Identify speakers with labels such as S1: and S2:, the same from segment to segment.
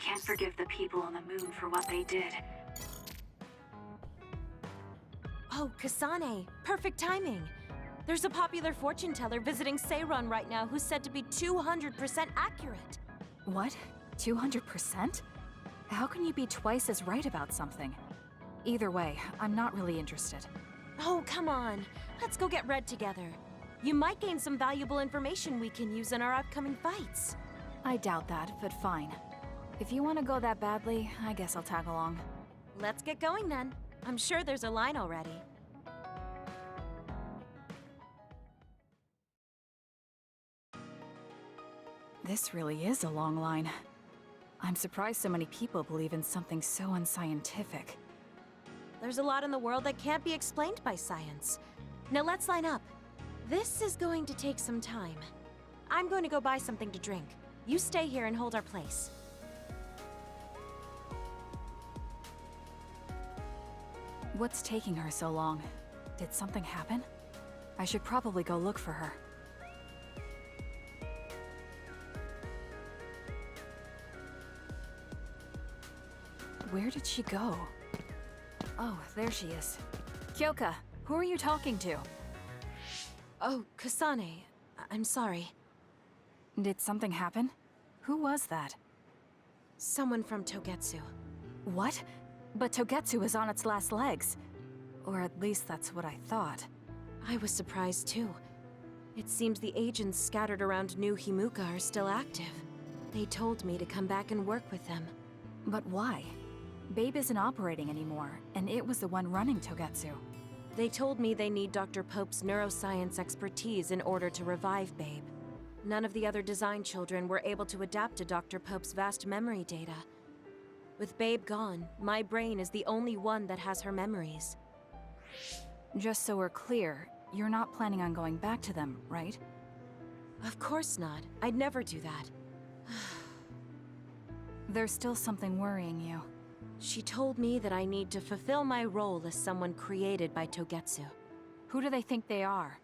S1: can't forgive the people on the moon for what they did.
S2: Oh, Kasane, perfect timing. There's a popular fortune teller visiting Seiron right now who's said to be 200% accurate.
S3: What? 200%? How can you be twice as right about something? Either way, I'm not really interested.
S2: Oh, come on. Let's go get Red together. You might gain some valuable information we can use in our upcoming fights.
S3: I doubt that, but fine. If you want to go that badly, I guess I'll tag along.
S2: Let's get going then. I'm sure there's a line already.
S3: This really is a long line. I'm surprised so many people believe in something so unscientific.
S2: There's a lot in the world that can't be explained by science. Now let's line up. This is going to take some time. I'm going to go buy something to drink. You stay here and hold our place.
S3: What's taking her so long? Did something happen? I should probably go look for her. Where did she go? Oh, there she is. Kyoka, who are you talking to?
S2: Oh, Kasane. I'm sorry.
S3: Did something happen? Who was that?
S2: Someone from Togetsu.
S3: What? But Togetsu is on its last legs. Or at least that's what I thought.
S2: I was surprised too. It seems the agents scattered around New Himuka are still active. They told me to come back and work with them.
S3: But why? Babe isn't operating anymore, and it was the one running Togetsu.
S2: They told me they need Dr. Pope's neuroscience expertise in order to revive Babe. None of the other design children were able to adapt to Dr. Pope's vast memory data. With Babe gone, my brain is the only one that has her memories.
S3: Just so we're clear, you're not planning on going back to them, right?
S2: Of course not. I'd never do that.
S3: There's still something worrying you.
S2: She told me that I need to fulfill my role as someone created by Togetsu.
S3: Who do they think they are?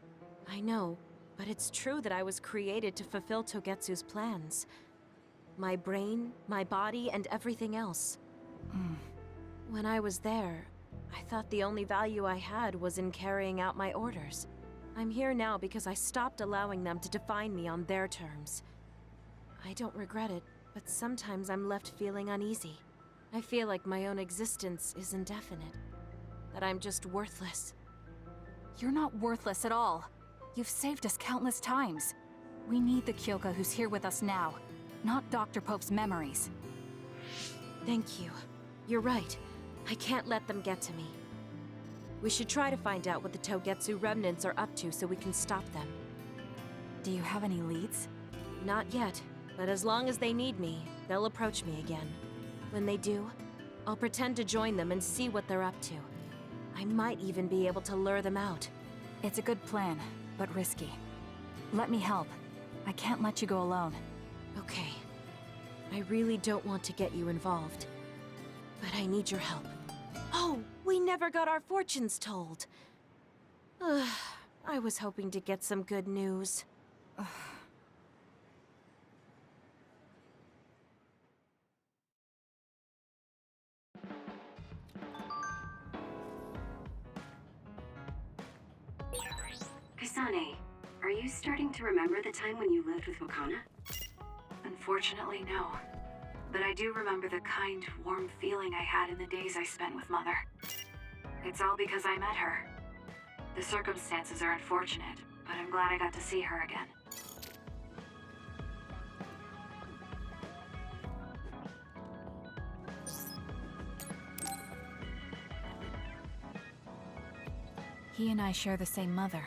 S2: I know, but it's true that I was created to fulfill Togetsu's plans. My brain, my body, and everything else. When I was there, I thought the only value I had was in carrying out my orders. I'm here now because I stopped allowing them to define me on their terms. I don't regret it, but sometimes I'm left feeling uneasy. I feel like my own existence is indefinite. That I'm just worthless.
S3: You're not worthless at all. You've saved us countless times. We need the Kyoka who's here with us now, not Dr. Pope's memories.
S2: Thank you. You're right. I can't let them get to me. We should try to find out what the Togetsu remnants are up to so we can stop them.
S3: Do you have any leads?
S2: Not yet, but as long as they need me, they'll approach me again. When they do, I'll pretend to join them and see what they're up to. I might even be able to lure them out.
S3: It's a good plan, but risky. Let me help. I can't let you go alone.
S2: Okay. I really don't want to get you involved. But I need your help. Oh, we never got our fortunes told. I was hoping to get some good news.
S1: Kasane, are you starting to remember the time when you lived with Wakana? Unfortunately, no. But I do remember the kind, warm feeling I had in the days I spent with Mother. It's all because I met her. The circumstances are unfortunate, but I'm glad I got to see her again.
S3: He and I share the same mother.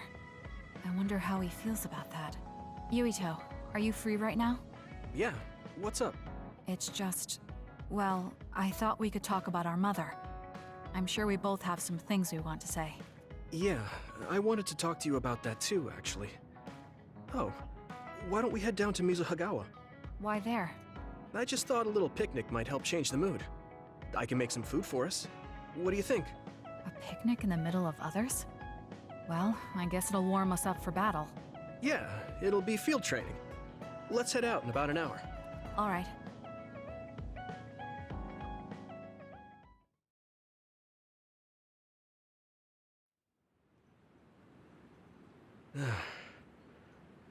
S3: I wonder how he feels about that. Yuito, are you free right now?
S4: Yeah, what's up?
S3: It's just... well, I thought we could talk about our mother. I'm sure we both have some things we want to say.
S4: Yeah, I wanted to talk to you about that too, actually. Oh, why don't we head down to Mizuhagawa?
S3: Why there?
S4: I just thought a little picnic might help change the mood. I can make some food for us. What do you think?
S3: A picnic in the middle of others? Well, I guess it'll warm us up for battle.
S4: Yeah, it'll be field training. Let's head out in about an hour.
S3: All right.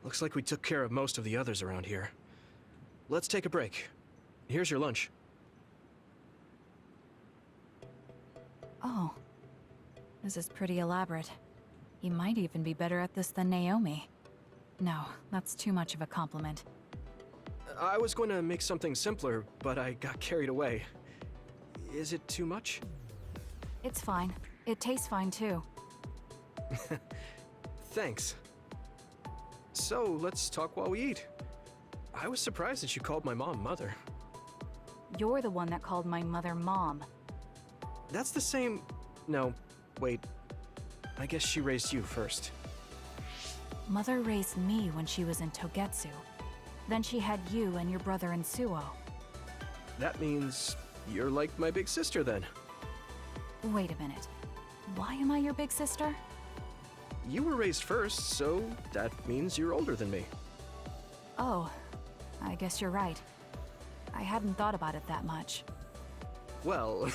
S4: Looks like we took care of most of the others around here. Let's take a break. Here's your lunch.
S3: Oh. This is pretty elaborate. You might even be better at this than Naomi. No, that's too much of a compliment.
S4: I was going to make something simpler, but I got carried away. Is it too much?
S3: It's fine. It tastes fine too.
S4: Thanks. So, let's talk while we eat. I was surprised that you called my mom Mother.
S3: You're the one that called my mother Mom.
S4: That's the same... No, wait. I guess she raised you first.
S3: Mother raised me when she was in Togetsu. Then she had you and your brother in Suo.
S4: That means you're like my big sister then.
S3: Wait a minute. Why am I your big sister?
S4: You were raised first, so that means you're older than me.
S3: Oh, I guess you're right. I hadn't thought about it that much.
S4: Well,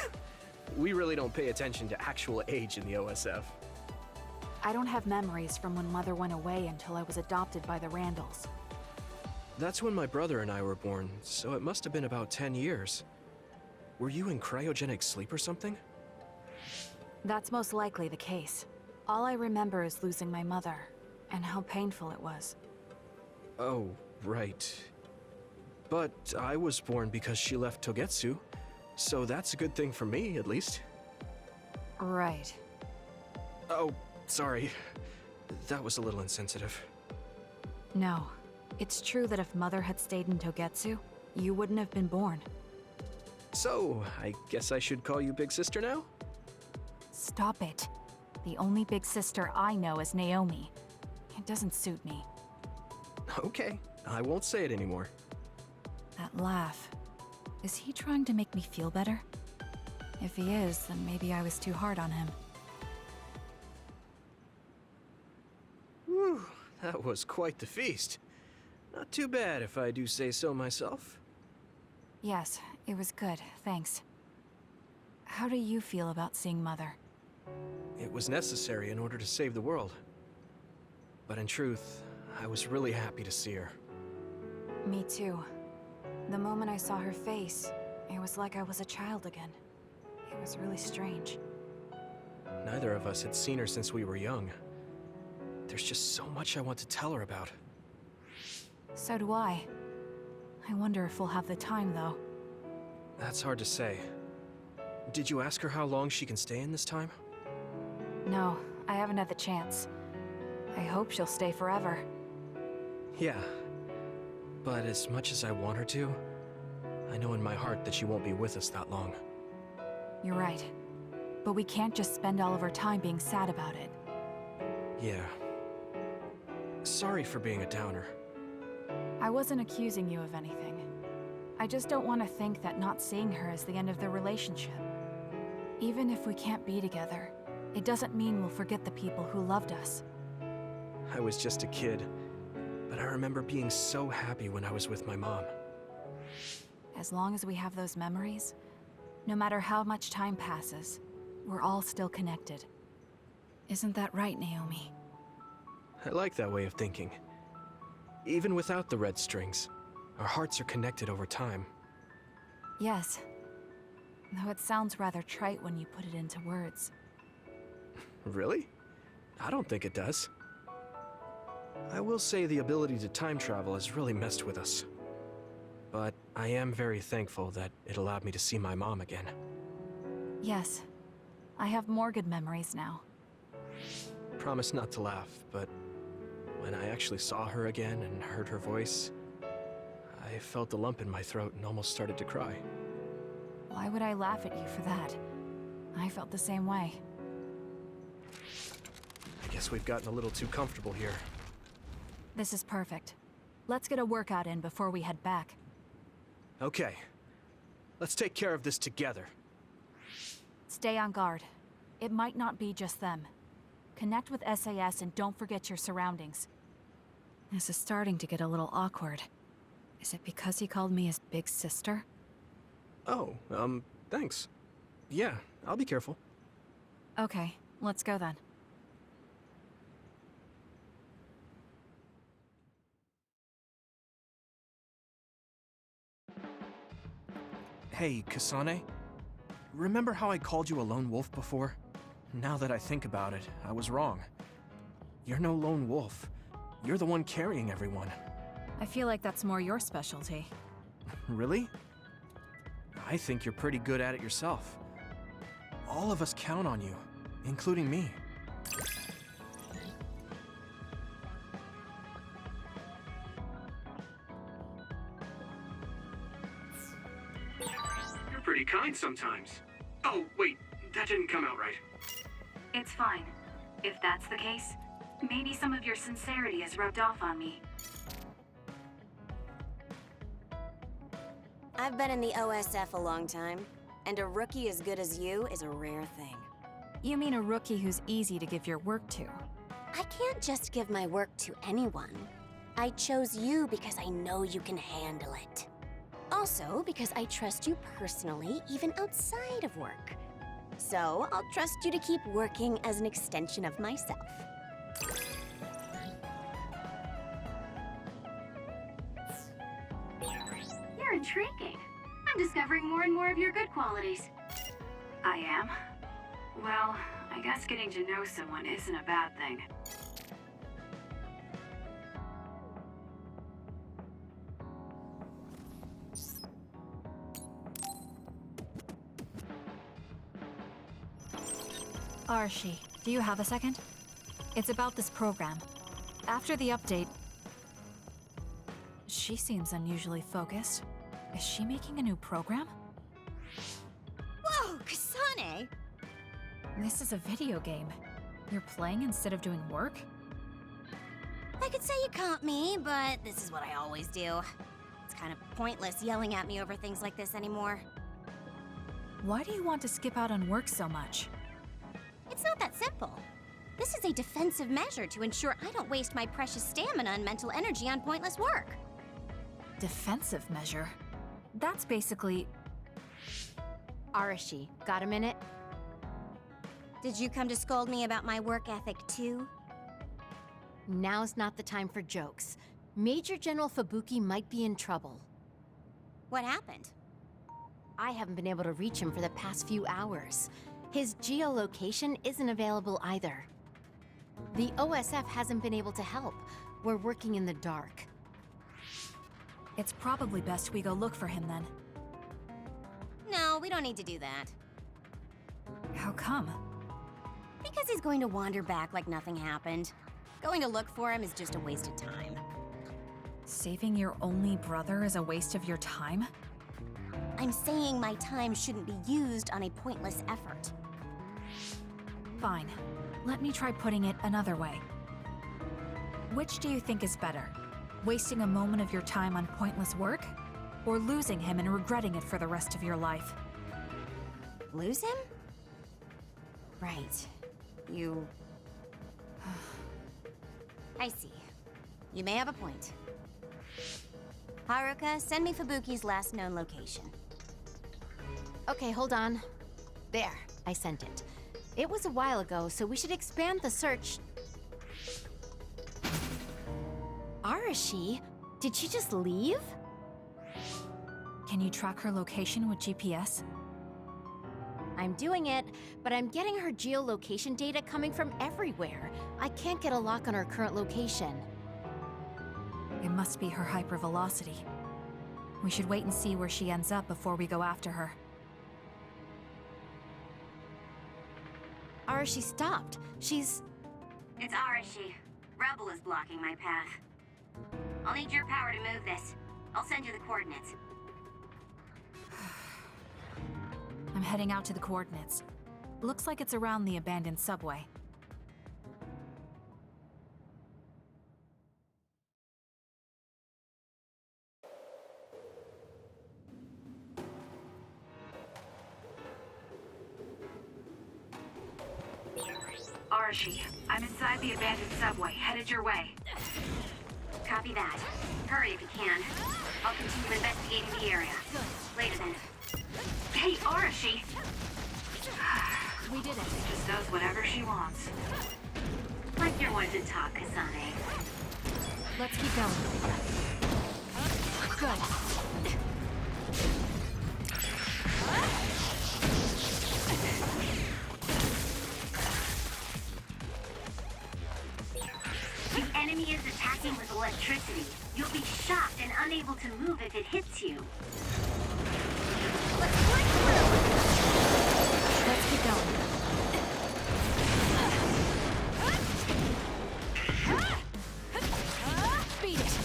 S4: we really don't pay attention to actual age in the OSF.
S3: I don't have memories from when Mother went away until I was adopted by the Randalls.
S4: That's when my brother and I were born, so it must have been about 10 years. Were you in cryogenic sleep or something?
S3: That's most likely the case. All I remember is losing my mother, and how painful it was.
S4: Oh, right. But I was born because she left Togetsu, so that's a good thing for me, at least.
S3: Right.
S4: Oh, sorry. That was a little insensitive.
S3: No. It's true that if Mother had stayed in Togetsu, you wouldn't have been born.
S4: So, I guess I should call you Big Sister now?
S3: Stop it. The only big sister I know is Naomi. It doesn't suit me.
S4: Okay, I won't say it anymore.
S3: That laugh. Is he trying to make me feel better? If he is, then maybe I was too hard on him.
S4: Whew, that was quite the feast. Not too bad if I do say so myself.
S3: Yes, it was good, thanks. How do you feel about seeing Mother?
S4: It was necessary in order to save the world. But in truth, I was really happy to see her.
S3: Me too. The moment I saw her face, it was like I was a child again. It was really strange.
S4: Neither of us had seen her since we were young. There's just so much I want to tell her about.
S3: So do I. I wonder if we'll have the time, though.
S4: That's hard to say. Did you ask her how long she can stay in this time?
S3: No, I haven't had the chance. I hope she'll stay forever.
S4: Yeah. But as much as I want her to, I know in my heart that she won't be with us that long.
S3: You're right. But we can't just spend all of our time being sad about it.
S4: Yeah. Sorry for being a downer.
S3: I wasn't accusing you of anything. I just don't want to think that not seeing her is the end of the relationship. Even if we can't be together, it doesn't mean we'll forget the people who loved us.
S4: I was just a kid, but I remember being so happy when I was with my mom.
S3: As long as we have those memories, no matter how much time passes, we're all still connected. Isn't that right, Naomi?
S4: I like that way of thinking. Even without the red strings, our hearts are connected over time.
S3: Yes. Though it sounds rather trite when you put it into words.
S4: Really? I don't think it does. I will say the ability to time travel has really messed with us. But I am very thankful that it allowed me to see my mom again.
S3: Yes. I have more good memories now.
S4: Promise not to laugh, but when I actually saw her again and heard her voice, I felt a lump in my throat and almost started to cry.
S3: Why would I laugh at you for that? I felt the same way.
S4: I guess we've gotten a little too comfortable here.
S3: This is perfect. Let's get a workout in before we head back.
S4: Okay. Let's take care of this together.
S3: Stay on guard. It might not be just them. Connect with SAS and don't forget your surroundings. This is starting to get a little awkward. Is it because he called me his big sister?
S4: Oh, thanks. Yeah, I'll be careful.
S3: Okay, let's go then.
S4: Hey, Kasane. Remember how I called you a lone wolf before? Now that I think about it, I was wrong. You're no lone wolf. You're the one carrying everyone.
S3: I feel like that's more your specialty.
S4: Really? I think you're pretty good at it yourself. All of us count on you, including me. You're pretty kind sometimes. Oh, wait, that didn't come out right.
S1: It's fine. If that's the case, maybe some of your sincerity has rubbed off on me.
S5: I've been in the OSF a long time, and a rookie as good as you is a rare thing.
S3: You mean a rookie who's easy to give your work to?
S5: I can't just give my work to anyone. I chose you because I know you can handle it. Also, because I trust you personally, even outside of work. So, I'll trust you to keep working as an extension of myself.
S1: You're intriguing. I'm discovering more and more of your good qualities. I am? Well, I guess getting to know someone isn't a bad thing.
S3: Arashi, do you have a second? It's about this program. After the update... She seems unusually focused. Is she making a new program?
S5: Whoa, Kasane!
S3: This is a video game. You're playing instead of doing work?
S5: I could say you caught me, but this is what I always do. It's kind of pointless yelling at me over things like this anymore.
S3: Why do you want to skip out on work so much?
S5: It's not that simple. This is a defensive measure to ensure I don't waste my precious stamina and mental energy on pointless work.
S3: Defensive measure? That's basically...
S5: Arashi, got a minute? Did you come to scold me about my work ethic too?
S6: Now's not the time for jokes. Major General Fubuki might be in trouble.
S5: What happened?
S6: I haven't been able to reach him for the past few hours. His geolocation isn't available either. The OSF hasn't been able to help. We're working in the dark.
S3: It's probably best we go look for him then.
S5: No, we don't need to do that.
S3: How come?
S5: Because he's going to wander back like nothing happened. Going to look for him is just a waste of time.
S3: Saving your only brother is a waste of your time?
S5: I'm saying my time shouldn't be used on a pointless effort.
S3: Fine. Let me try putting it another way. Which do you think is better? Wasting a moment of your time on pointless work? Or losing him and regretting it for the rest of your life?
S5: Lose him? Right. You... I see. You may have a point. Haruka, send me Fubuki's last known location.
S6: Okay, hold on. There, I sent it. It was a while ago, so we should expand the search. Arashi? Did she just leave?
S3: Can you track her location with GPS?
S6: I'm doing it, but I'm getting her geolocation data coming from everywhere. I can't get a lock on her current location.
S3: It must be her hypervelocity. We should wait and see where she ends up before we go after her.
S6: Arashi stopped. She's...
S1: It's Arashi. Rebel is blocking my path. I'll need your power to move this. I'll send you the coordinates.
S3: I'm heading out to the coordinates. Looks like it's around the abandoned subway.
S1: Arashi, I'm inside the abandoned subway, headed your way. Copy that. Hurry if you can. I'll continue investigating the area. Later then. Hey, Arashi!
S3: We did it.
S1: She just does whatever she wants. Like you're one to talk, Kasane.
S3: Let's keep going. Good.
S1: The enemy is attacking with electricity. You'll be shocked and unable to move if it hits you.
S3: Let's break through! Let's keep going. Beat it!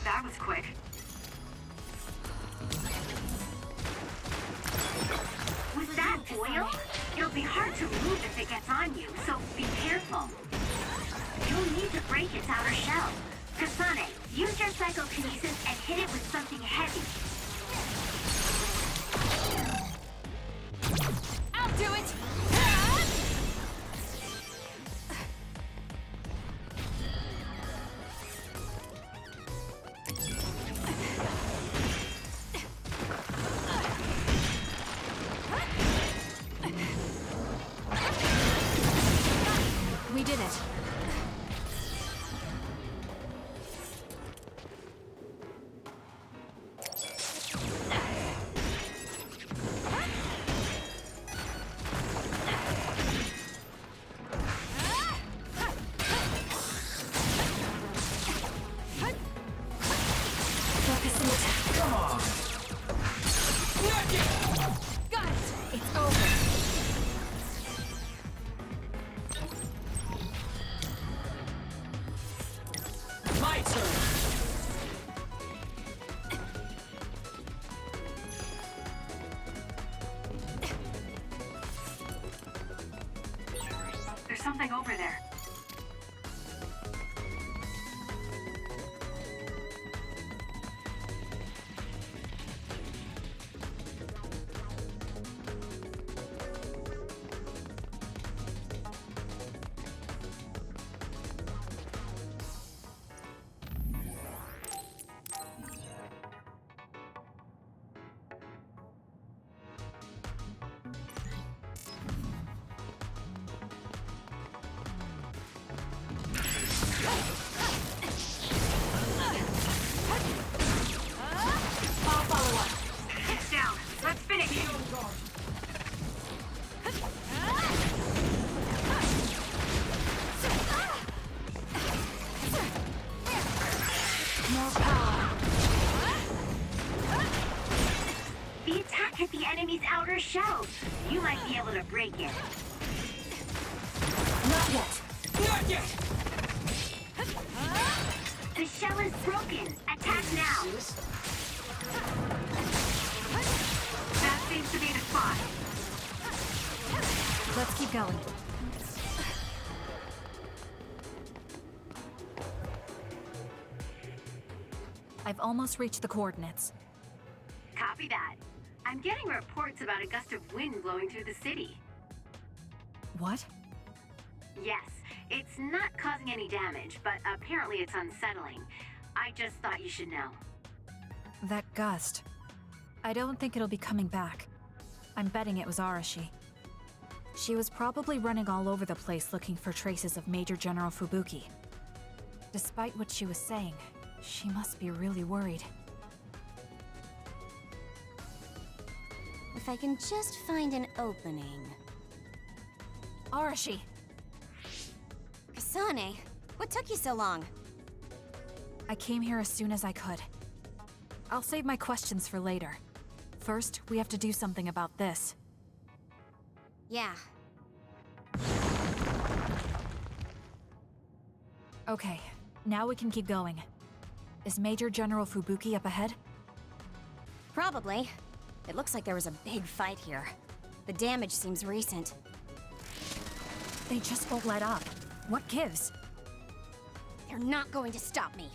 S1: That was quick. With that oil, it'll be hard to move if it gets on you, so be careful. You'll need to break its outer shell. Kasane, use your psychokinesis and hit it with something heavy.
S3: I'll do it! We did it. Got it! It's over.
S7: My turn.
S1: There's something over there. It's down. Let's finish it.
S3: More power.
S1: The attack hit the enemy's outer shell. You might be able to break it.
S3: Not yet.
S7: Not yet.
S1: The shell is broken. Attack now. That seems to be the spot.
S3: Let's keep going. I've almost reached the coordinates.
S1: Copy that. I'm getting reports about a gust of wind blowing through the city.
S3: What?
S1: Yes, it's not causing any damage, but apparently it's unsettling. I just thought you should know.
S3: That gust. I don't think it'll be coming back. I'm betting it was Arashi. She was probably running all over the place looking for traces of Major General Fubuki. Despite what she was saying, she must be really worried.
S5: If I can just find an opening.
S3: Arashi!
S5: Kasane, what took you so long?
S3: I came here as soon as I could. I'll save my questions for later. First, we have to do something about this.
S5: Yeah.
S3: Okay, now we can keep going. Is Major General Fubuki up ahead?
S5: Probably. It looks like there was a big fight here. The damage seems recent.
S3: They just won't let up. What gives?
S5: They're not going to stop me.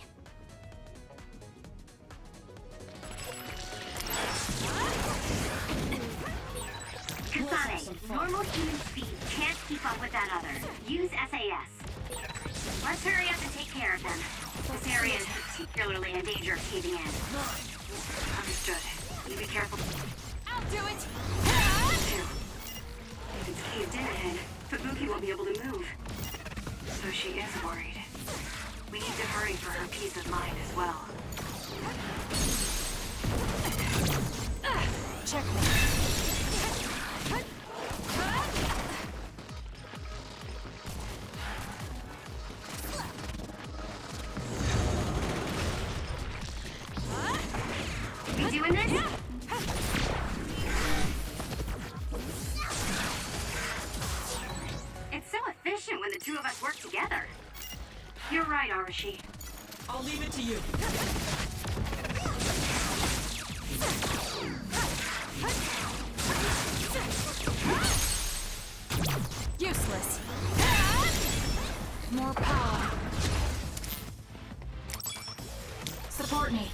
S1: Kasane, normal human speed can't keep up with that other. Use SAS. Let's hurry up and take care of them. This area is particularly in danger of caving in. Understood. You be careful.
S3: I'll do it!
S1: Too. If it's caved in ahead, Fubuki won't be able to move. So she is worried. We need to hurry for her peace of mind as well.
S3: Checkmate.
S1: We doing this? It's so efficient when the two of us work together. You're right, Arashi.
S7: I'll leave it to you.
S3: Useless. More power. Support me.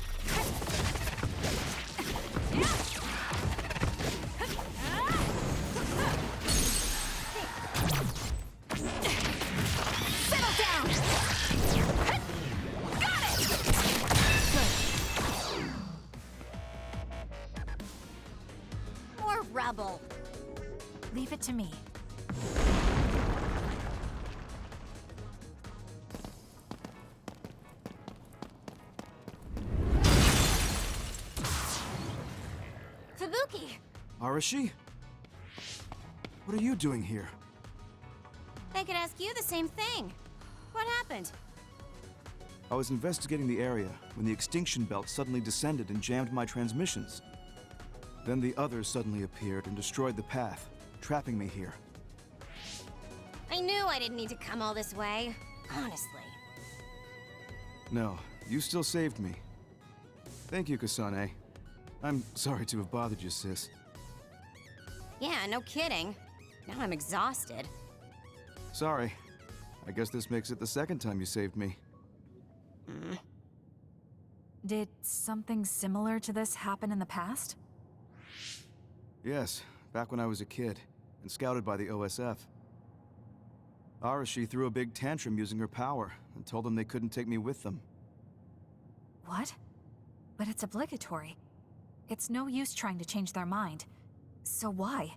S3: Settle down. Got it.
S5: More rubble.
S3: Leave it to me.
S5: Fubuki,
S8: Arashi? What are you doing here?
S5: I could ask you the same thing. What happened?
S8: I was investigating the area when the extinction belt suddenly descended and jammed my transmissions. Then the others suddenly appeared and destroyed the path, trapping me here.
S5: I knew I didn't need to come all this way. Honestly.
S8: No, you still saved me. Thank you, Kasane. I'm sorry to have bothered you, sis.
S5: Yeah, no kidding. Now I'm exhausted.
S8: Sorry. I guess this makes it the second time you saved me.
S3: Did something similar to this happen in the past?
S8: Yes, back when I was a kid, and scouted by the OSF. Arashi threw a big tantrum using her power, and told them they couldn't take me with them.
S3: What? But it's obligatory. It's no use trying to change their mind. So why?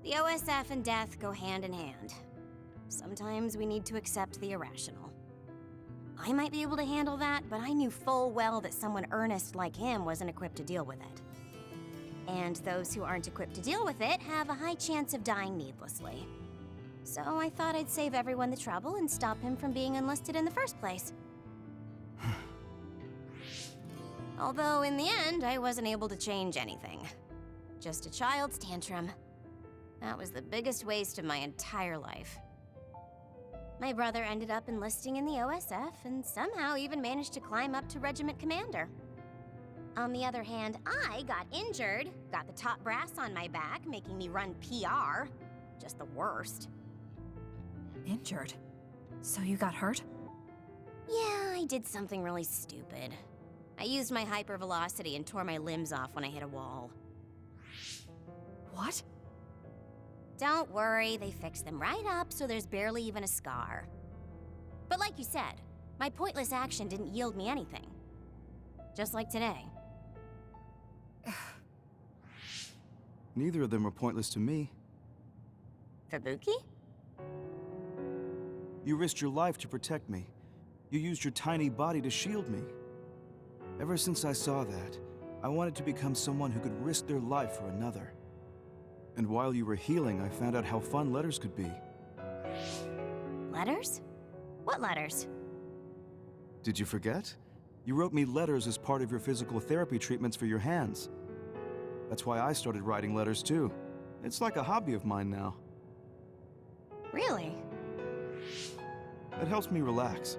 S5: The OSF and death go hand in hand. Sometimes we need to accept the irrational. I might be able to handle that, but I knew full well that someone earnest like him wasn't equipped to deal with it. And those who aren't equipped to deal with it have a high chance of dying needlessly. So I thought I'd save everyone the trouble and stop him from being enlisted in the first place. Although in the end, I wasn't able to change anything. Just a child's tantrum. That was the biggest waste of my entire life. My brother ended up enlisting in the OSF and somehow even managed to climb up to regiment commander. On the other hand, I got injured, got the top brass on my back, making me run PR. Just the worst.
S3: Injured? So you got hurt?
S5: Yeah, I did something really stupid. I used my hypervelocity and tore my limbs off when I hit a wall.
S3: What?
S5: Don't worry, they fixed them right up so there's barely even a scar. But like you said, my pointless action didn't yield me anything. Just like today.
S8: Neither of them were pointless to me.
S5: Fubuki?
S8: You risked your life to protect me. You used your tiny body to shield me. Ever since I saw that, I wanted to become someone who could risk their life for another. And while you were healing, I found out how fun letters could be.
S5: Letters? What letters?
S8: Did you forget? You wrote me letters as part of your physical therapy treatments for your hands. That's why I started writing letters too. It's like a hobby of mine now.
S5: Really?
S8: It helps me relax.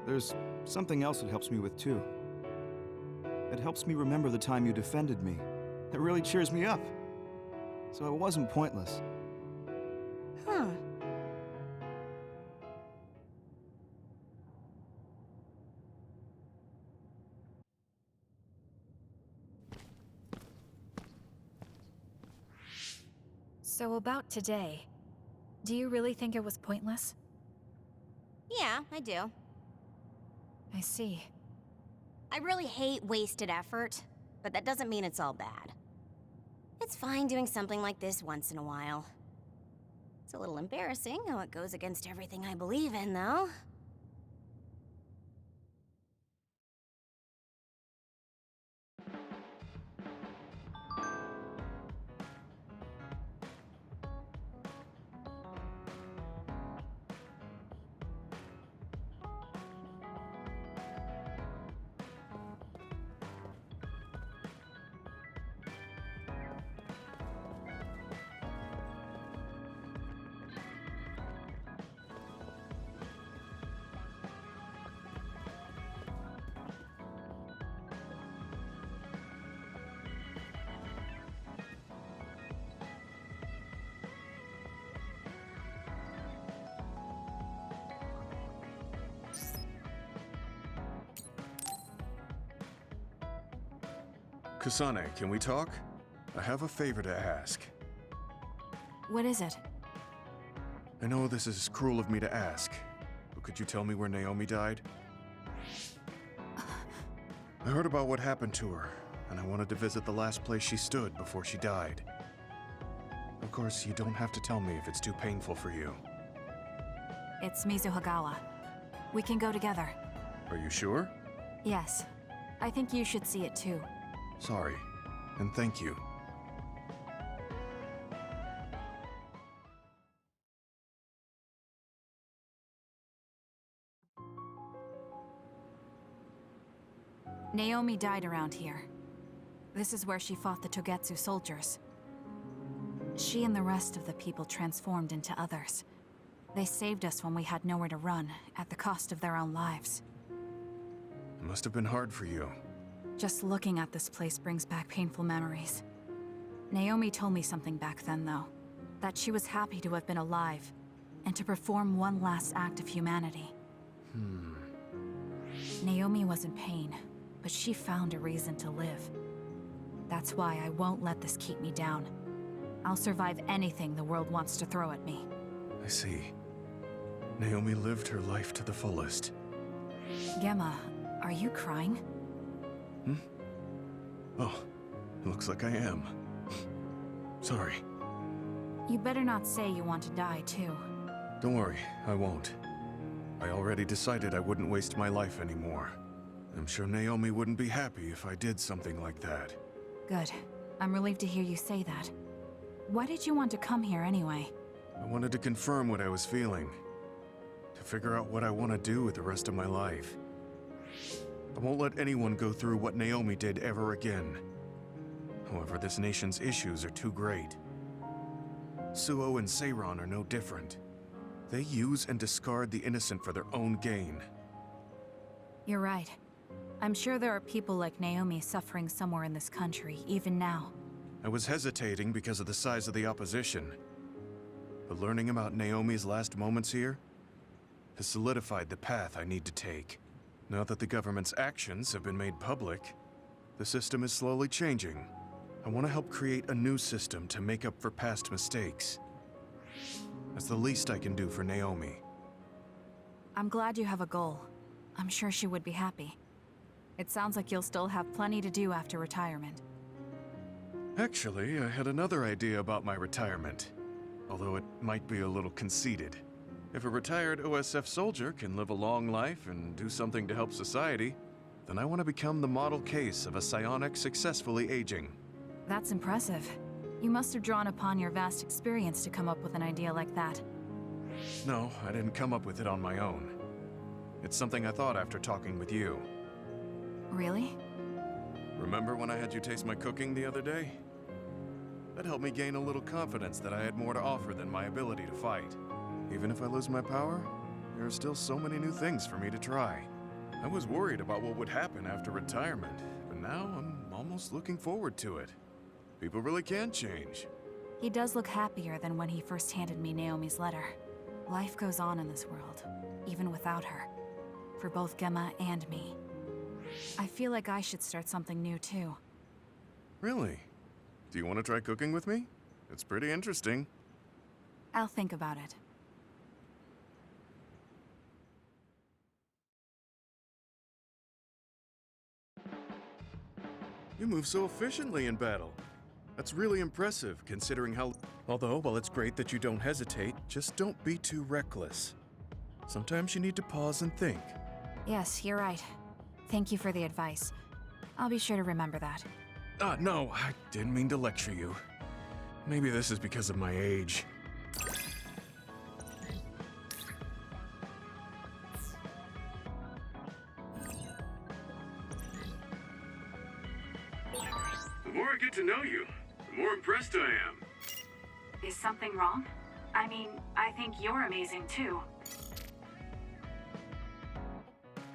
S8: There's something else it helps me with too. It helps me remember the time you defended me. It really cheers me up. So it wasn't pointless.
S5: Huh.
S3: So about today, do you really think it was pointless?
S5: Yeah, I do.
S3: I see.
S5: I really hate wasted effort, but that doesn't mean it's all bad. It's fine doing something like this once in a while. It's a little embarrassing how it goes against everything I believe in, though.
S9: Kasane, can we talk? I have a favor to ask.
S3: What is it?
S9: I know this is cruel of me to ask, but could you tell me where Naomi died? I heard about what happened to her, and I wanted to visit the last place she stood before she died. Of course, you don't have to tell me if it's too painful for you.
S3: It's Mizuhagawa. We can go together.
S9: Are you sure?
S3: Yes. I think you should see it too.
S9: Sorry, and thank you.
S3: Naomi died around here. This is where she fought the Togetsu soldiers. She and the rest of the people transformed into others. They saved us when we had nowhere to run, at the cost of their own lives.
S9: It must have been hard for you.
S3: Just looking at this place brings back painful memories. Naomi told me something back then, though. That she was happy to have been alive, and to perform one last act of humanity. Naomi was in pain, but she found a reason to live. That's why I won't let this keep me down. I'll survive anything the world wants to throw at me.
S9: I see. Naomi lived her life to the fullest.
S3: Gemma, are you crying?
S9: Oh, looks like I am. Sorry.
S3: You better not say you want to die, too.
S9: Don't worry, I won't. I already decided I wouldn't waste my life anymore. I'm sure Naomi wouldn't be happy if I did something like that.
S3: Good. I'm relieved to hear you say that. Why did you want to come here anyway?
S9: I wanted to confirm what I was feeling. To figure out what I want to do with the rest of my life. I won't let anyone go through what Naomi did ever again. However, this nation's issues are too great. Suo and Seiron are no different. They use and discard the innocent for their own gain.
S3: You're right. I'm sure there are people like Naomi suffering somewhere in this country, even now.
S9: I was hesitating because of the size of the opposition. But learning about Naomi's last moments here has solidified the path I need to take. Now that the government's actions have been made public, the system is slowly changing. I want to help create a new system to make up for past mistakes. That's the least I can do for Naomi.
S3: I'm glad you have a goal. I'm sure she would be happy. It sounds like you'll still have plenty to do after retirement.
S9: Actually, I had another idea about my retirement, although it might be a little conceited. If a retired OSF soldier can live a long life and do something to help society, then I want to become the model case of a psionic successfully aging.
S3: That's impressive. You must have drawn upon your vast experience to come up with an idea like that.
S9: No, I didn't come up with it on my own. It's something I thought after talking with you.
S3: Really?
S9: Remember when I had you taste my cooking the other day? That helped me gain a little confidence that I had more to offer than my ability to fight. Even if I lose my power, there are still so many new things for me to try. I was worried about what would happen after retirement, but now I'm almost looking forward to it. People really can change.
S3: He does look happier than when he first handed me Naomi's letter. Life goes on in this world, even without her. For both Gemma and me. I feel like I should start something new too.
S9: Really? Do you want to try cooking with me? It's pretty interesting.
S3: I'll think about it.
S9: You move so efficiently in battle. That's really impressive, considering how... Although, while it's great that you don't hesitate, just don't be too reckless. Sometimes you need to pause and think.
S3: Yes, you're right. Thank you for the advice. I'll be sure to remember that.
S9: No, I didn't mean to lecture you. Maybe this is because of my age. The more I get to know you, the more impressed I am.
S1: Is something wrong? I mean, I think you're amazing too.